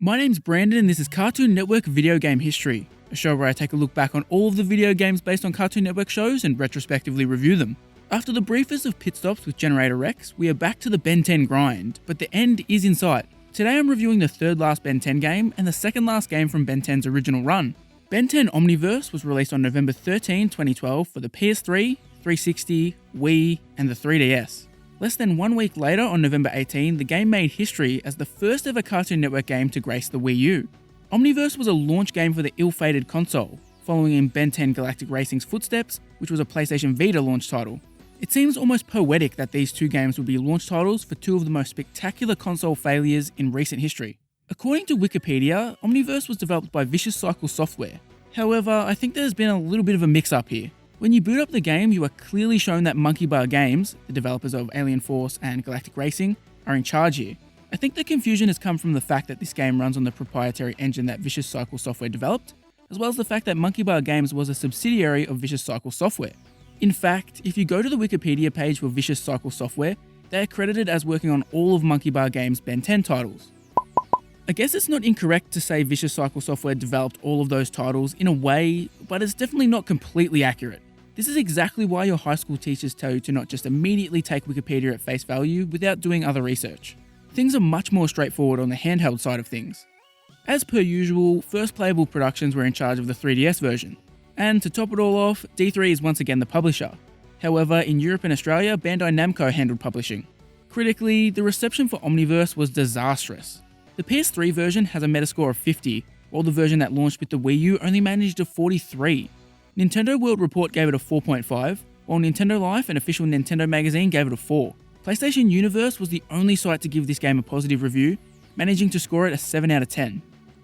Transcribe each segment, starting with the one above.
My name's Brandon and this is Cartoon Network Video Game History, a show where I take a look back on all of the video games based on Cartoon Network shows and retrospectively review them. After the briefest of pit stops with Generator Rex, we are back to the Ben 10 grind, but the end is in sight. Today I'm reviewing the third last Ben 10 game and the second last game from Ben 10's original run. Ben 10 Omniverse was released on November 13, 2012 for the PS3, 360, Wii, and the 3DS. Less than 1 week later, on November 18, the game made history as the first ever Cartoon Network game to grace the Wii U. Omniverse was a launch game for the ill-fated console, following in Ben 10 Galactic Racing's footsteps, which was a PlayStation Vita launch title. It seems almost poetic that these two games would be launch titles for two of the most spectacular console failures in recent history. According to Wikipedia, Omniverse was developed by Vicious Cycle Software. However, I think there's been a little bit of a mix-up here. When you boot up the game, you are clearly shown that Monkey Bar Games, the developers of Alien Force and Galactic Racing, are in charge here. I think the confusion has come from the fact that this game runs on the proprietary engine that Vicious Cycle Software developed, as well as the fact that Monkey Bar Games was a subsidiary of Vicious Cycle Software. In fact, if you go to the Wikipedia page for Vicious Cycle Software, they are credited as working on all of Monkey Bar Games' Ben 10 titles. I guess it's not incorrect to say Vicious Cycle Software developed all of those titles in a way, but it's definitely not completely accurate. This is exactly why your high school teachers tell you to not just immediately take Wikipedia at face value without doing other research. Things are much more straightforward on the handheld side of things. As per usual, First Playable Productions were in charge of the 3DS version. And to top it all off, D3 is once again the publisher. However, in Europe and Australia, Bandai Namco handled publishing. Critically, the reception for Omniverse was disastrous. The PS3 version has a Metascore of 50, while the version that launched with the Wii U only managed a 43. Nintendo World Report gave it a 4.5, while Nintendo Life, an official Nintendo magazine, gave it a 4. PlayStation Universe was the only site to give this game a positive review, managing to score it a 7 out of 10.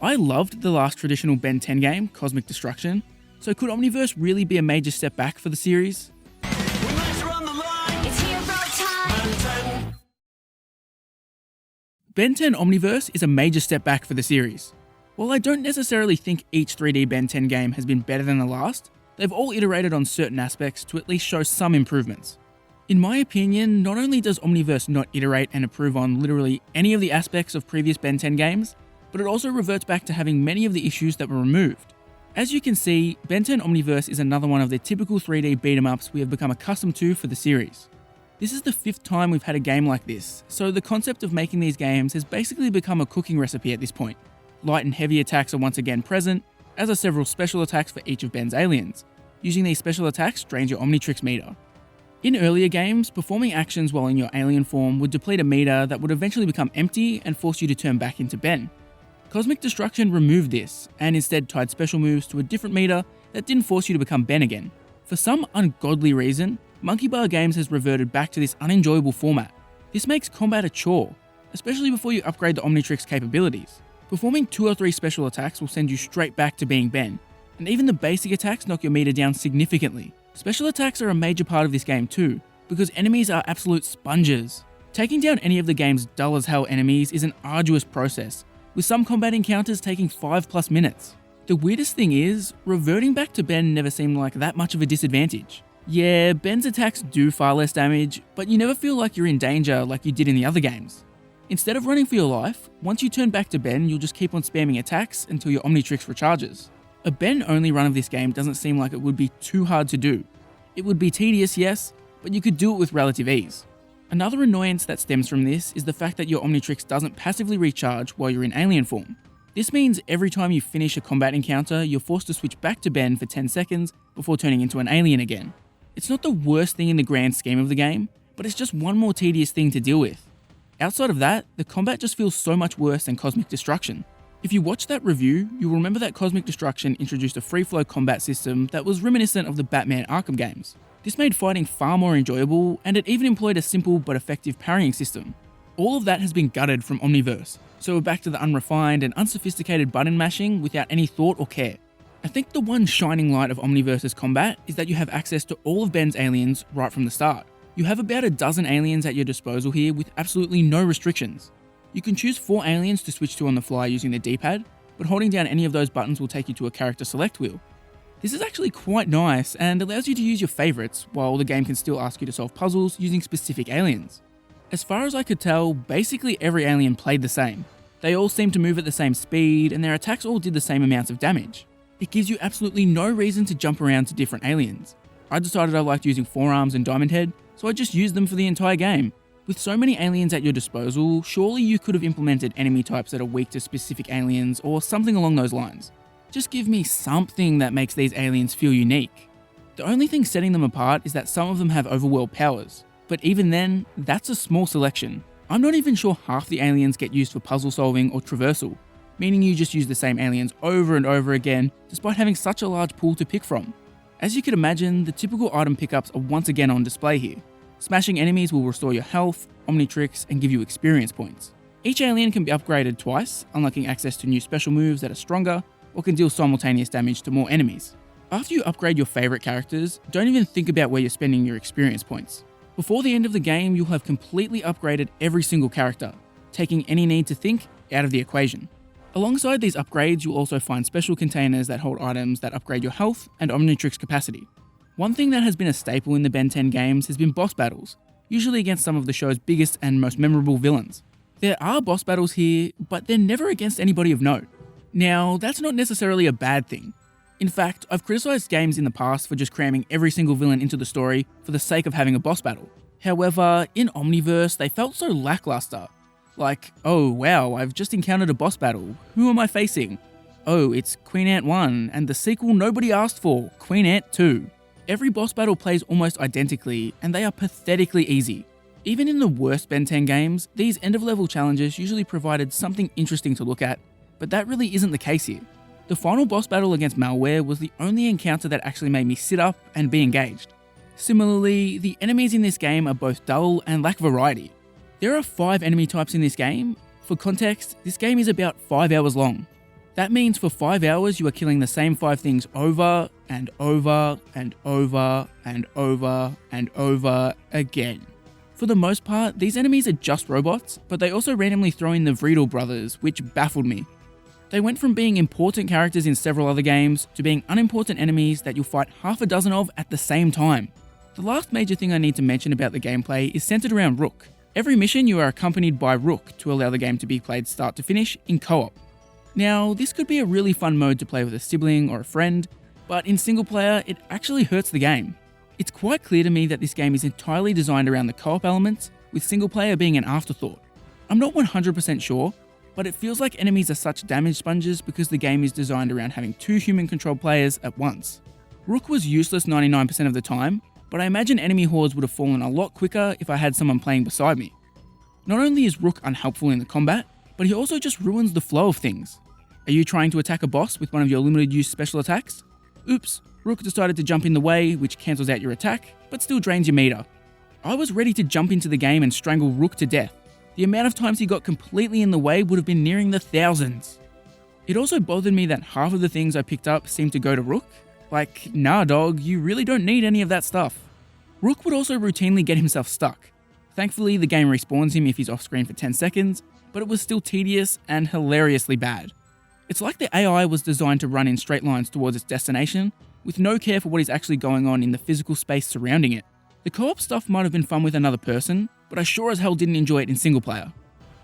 I loved the last traditional Ben 10 game, Cosmic Destruction, so could Omniverse really be a major step back for the series? Ben 10 Omniverse is a major step back for the series. While I don't necessarily think each 3D Ben 10 game has been better than the last, they've all iterated on certain aspects to at least show some improvements. In my opinion, not only does Omniverse not iterate and improve on literally any of the aspects of previous Ben 10 games, but it also reverts back to having many of the issues that were removed. As you can see, Ben 10 Omniverse is another one of the typical 3D beat-em-ups we have become accustomed to for the series. This is the 5th time we've had a game like this, so the concept of making these games has basically become a cooking recipe at this point. Light and heavy attacks are once again present, as are several special attacks for each of Ben's aliens. Using these special attacks drains your Omnitrix meter. In earlier games, performing actions while in your alien form would deplete a meter that would eventually become empty and force you to turn back into Ben. Cosmic Destruction removed this, and instead tied special moves to a different meter that didn't force you to become Ben again. For some ungodly reason, Monkey Bar Games has reverted back to this unenjoyable format. This makes combat a chore, especially before you upgrade the Omnitrix capabilities. Performing 2 or 3 special attacks will send you straight back to being Ben, and even the basic attacks knock your meter down significantly. Special attacks are a major part of this game too, because enemies are absolute sponges. Taking down any of the game's dull as hell enemies is an arduous process, with some combat encounters taking 5+ minutes. The weirdest thing is, reverting back to Ben never seemed like that much of a disadvantage. Yeah, Ben's attacks do far less damage, but you never feel like you're in danger like you did in the other games. Instead of running for your life, once you turn back to Ben, you'll just keep on spamming attacks until your Omnitrix recharges. A Ben-only run of this game doesn't seem like it would be too hard to do. It would be tedious, yes, but you could do it with relative ease. Another annoyance that stems from this is the fact that your Omnitrix doesn't passively recharge while you're in alien form. This means every time you finish a combat encounter, you're forced to switch back to Ben for 10 seconds before turning into an alien again. It's not the worst thing in the grand scheme of the game, but it's just one more tedious thing to deal with. Outside of that, the combat just feels so much worse than Cosmic Destruction. If you watch that review, you'll remember that Cosmic Destruction introduced a free-flow combat system that was reminiscent of the Batman Arkham games. This made fighting far more enjoyable, and it even employed a simple but effective parrying system. All of that has been gutted from Omniverse, so we're back to the unrefined and unsophisticated button mashing without any thought or care. I think the one shining light of Omniverse's combat is that you have access to all of Ben's aliens right from the start. You have about a dozen aliens at your disposal here with absolutely no restrictions. You can choose 4 aliens to switch to on the fly using the D-pad, but holding down any of those buttons will take you to a character select wheel. This is actually quite nice and allows you to use your favourites, while the game can still ask you to solve puzzles using specific aliens. As far as I could tell, basically every alien played the same. They all seem to move at the same speed, and their attacks all did the same amounts of damage. It gives you absolutely no reason to jump around to different aliens. I decided I liked using Forearms and Diamond Head, so I just used them for the entire game. With so many aliens at your disposal, surely you could have implemented enemy types that are weak to specific aliens or something along those lines. Just give me something that makes these aliens feel unique. The only thing setting them apart is that some of them have overworld powers, but even then, that's a small selection. I'm not even sure half the aliens get used for puzzle solving or traversal, meaning you just use the same aliens over and over again despite having such a large pool to pick from. As you can imagine, the typical item pickups are once again on display here. Smashing enemies will restore your health, Omnitrix, and give you experience points. Each alien can be upgraded twice, unlocking access to new special moves that are stronger or can deal simultaneous damage to more enemies. After you upgrade your favourite characters, don't even think about where you're spending your experience points. Before the end of the game, you'll have completely upgraded every single character, taking any need to think out of the equation. Alongside these upgrades, you'll also find special containers that hold items that upgrade your health and Omnitrix capacity. One thing that has been a staple in the Ben 10 games has been boss battles, usually against some of the show's biggest and most memorable villains. There are boss battles here, but they're never against anybody of note. Now, that's not necessarily a bad thing. In fact, I've criticised games in the past for just cramming every single villain into the story for the sake of having a boss battle. However, in Omniverse, they felt so lackluster. Like, oh wow, I've just encountered a boss battle. Who am I facing? Oh, it's Queen Ant 1, and the sequel nobody asked for, Queen Ant 2. Every boss battle plays almost identically, and they are pathetically easy. Even in the worst Ben 10 games, these end-of-level challenges usually provided something interesting to look at, but that really isn't the case here. The final boss battle against Malware was the only encounter that actually made me sit up and be engaged. Similarly, the enemies in this game are both dull and lack variety. There are 5 enemy types in this game. For context, this game is about 5 hours long. That means for 5 hours you are killing the same 5 things over and over and over and over and over again. For the most part, these enemies are just robots, but they also randomly throw in the Vreedle brothers, which baffled me. They went from being important characters in several other games to being unimportant enemies that you'll fight half a dozen of at the same time. The last major thing I need to mention about the gameplay is centered around Rook. Every mission you are accompanied by Rook to allow the game to be played start to finish in co-op. Now, this could be a really fun mode to play with a sibling or a friend, but in single player, it actually hurts the game. It's quite clear to me that this game is entirely designed around the co-op elements, with single player being an afterthought. I'm not 100% sure, but it feels like enemies are such damage sponges because the game is designed around having 2 human-controlled players at once. Rook was useless 99% of the time, but I imagine enemy hordes would have fallen a lot quicker if I had someone playing beside me. Not only is Rook unhelpful in the combat, but he also just ruins the flow of things. Are you trying to attack a boss with one of your limited use special attacks? Oops, Rook decided to jump in the way, which cancels out your attack, but still drains your meter. I was ready to jump into the game and strangle Rook to death. The amount of times he got completely in the way would have been nearing the thousands. It also bothered me that half of the things I picked up seemed to go to Rook. Like, nah dog, you really don't need any of that stuff. Rook would also routinely get himself stuck. Thankfully, the game respawns him if he's off screen for 10 seconds, but it was still tedious and hilariously bad. It's like the AI was designed to run in straight lines towards its destination, with no care for what is actually going on in the physical space surrounding it. The co-op stuff might have been fun with another person, but I sure as hell didn't enjoy it in single player.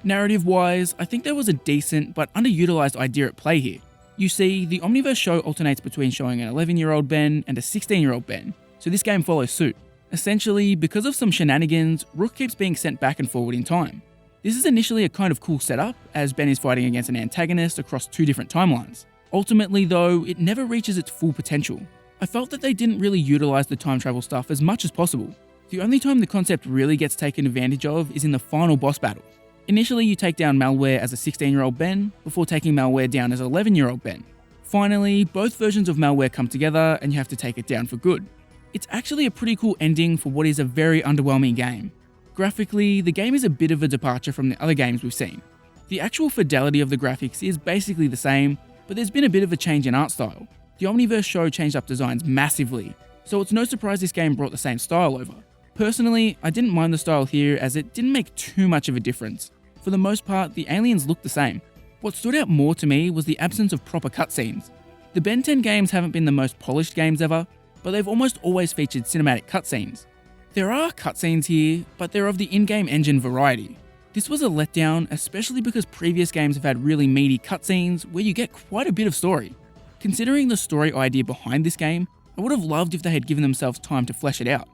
Narrative-wise, I think there was a decent but underutilized idea at play here. You see, the Omniverse show alternates between showing an 11-year-old Ben and a 16-year-old Ben, so this game follows suit. Essentially, because of some shenanigans, Rook keeps being sent back and forward in time. This is initially a kind of cool setup, as Ben is fighting against an antagonist across 2 different timelines. Ultimately though, it never reaches its full potential. I felt that they didn't really utilize the time travel stuff as much as possible. The only time the concept really gets taken advantage of is in the final boss battle. Initially you take down Malware as a 16-year-old Ben, before taking Malware down as an 11-year-old Ben. Finally, both versions of Malware come together and you have to take it down for good. It's actually a pretty cool ending for what is a very underwhelming game. Graphically, the game is a bit of a departure from the other games we've seen. The actual fidelity of the graphics is basically the same, but there's been a bit of a change in art style. The Omniverse show changed up designs massively, so it's no surprise this game brought the same style over. Personally, I didn't mind the style here as it didn't make too much of a difference. For the most part, the aliens looked the same. What stood out more to me was the absence of proper cutscenes. The Ben 10 games haven't been the most polished games ever, but they've almost always featured cinematic cutscenes. There are cutscenes here, but they're of the in-game engine variety. This was a letdown, especially because previous games have had really meaty cutscenes where you get quite a bit of story. Considering the story idea behind this game, I would have loved if they had given themselves time to flesh it out.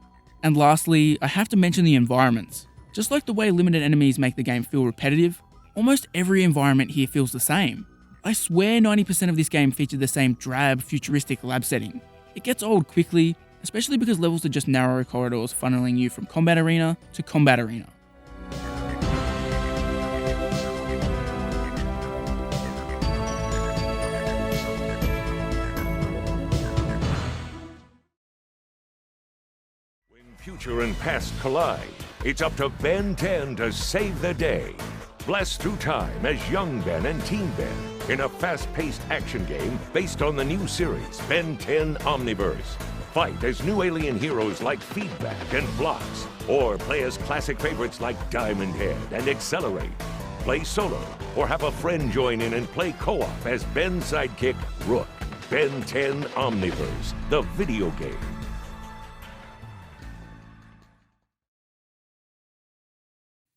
And lastly, I have to mention the environments. Just like the way limited enemies make the game feel repetitive, almost every environment here feels the same. I swear 90% of this game featured the same drab, futuristic lab setting. It gets old quickly, especially because levels are just narrow corridors funneling you from combat arena to combat arena. Future and past collide. It's up to Ben 10 to save the day. Blast through time as young Ben and teen Ben in a fast-paced action game based on the new series Ben 10 Omniverse. Fight as new alien heroes like Feedback and Blocks, or play as classic favorites like Diamond Head and Accelerate. Play solo, or have a friend join in and play co-op as Ben's sidekick, Rook. Ben 10 Omniverse, the video game.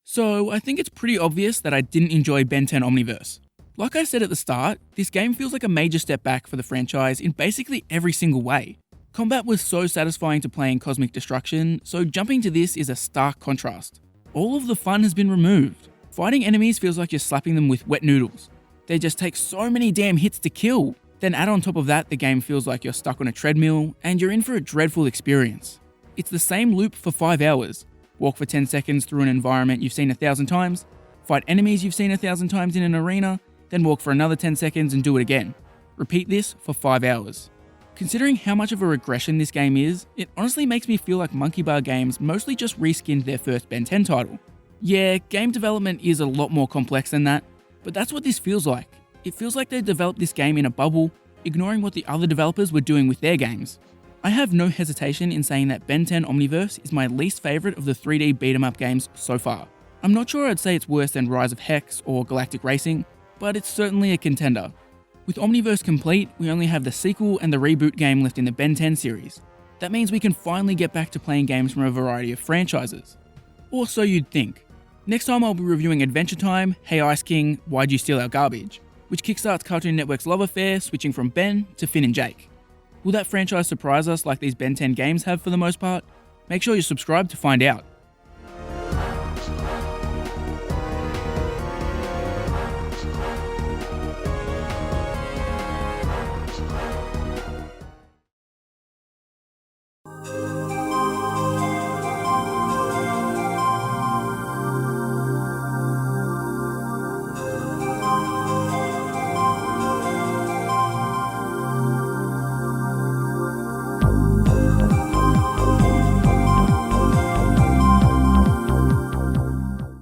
So I think it's pretty obvious that I didn't enjoy Ben 10 Omniverse. Like I said at the start, this game feels like a major step back for the franchise in basically every single way. Combat was so satisfying to play in Cosmic Destruction, so jumping to this is a stark contrast. All of the fun has been removed. Fighting enemies feels like you're slapping them with wet noodles. They just take so many damn hits to kill. Then add on top of that, the game feels like you're stuck on a treadmill, and you're in for a dreadful experience. It's the same loop for 5 hours. Walk for 10 seconds through an environment you've seen 1,000 times, fight enemies you've seen 1,000 times in an arena, then walk for another 10 seconds and do it again. Repeat this for 5 hours. Considering how much of a regression this game is, it honestly makes me feel like Monkey Bar Games mostly just reskinned their first Ben 10 title. Yeah, game development is a lot more complex than that, but that's what this feels like. It feels like they developed this game in a bubble, ignoring what the other developers were doing with their games. I have no hesitation in saying that Ben 10 Omniverse is my least favourite of the 3D beat-em-up games so far. I'm not sure I'd say it's worse than Rise of Hex or Galactic Racing, but it's certainly a contender. With Omniverse complete, we only have the sequel and the reboot game left in the Ben 10 series. That means we can finally get back to playing games from a variety of franchises. Or so you'd think. Next time I'll be reviewing Adventure Time, Hey Ice King, Why'd You Steal Our Garbage, which kickstarts Cartoon Network's love affair switching from Ben to Finn and Jake. Will that franchise surprise us like these Ben 10 games have for the most part? Make sure you subscribe to find out.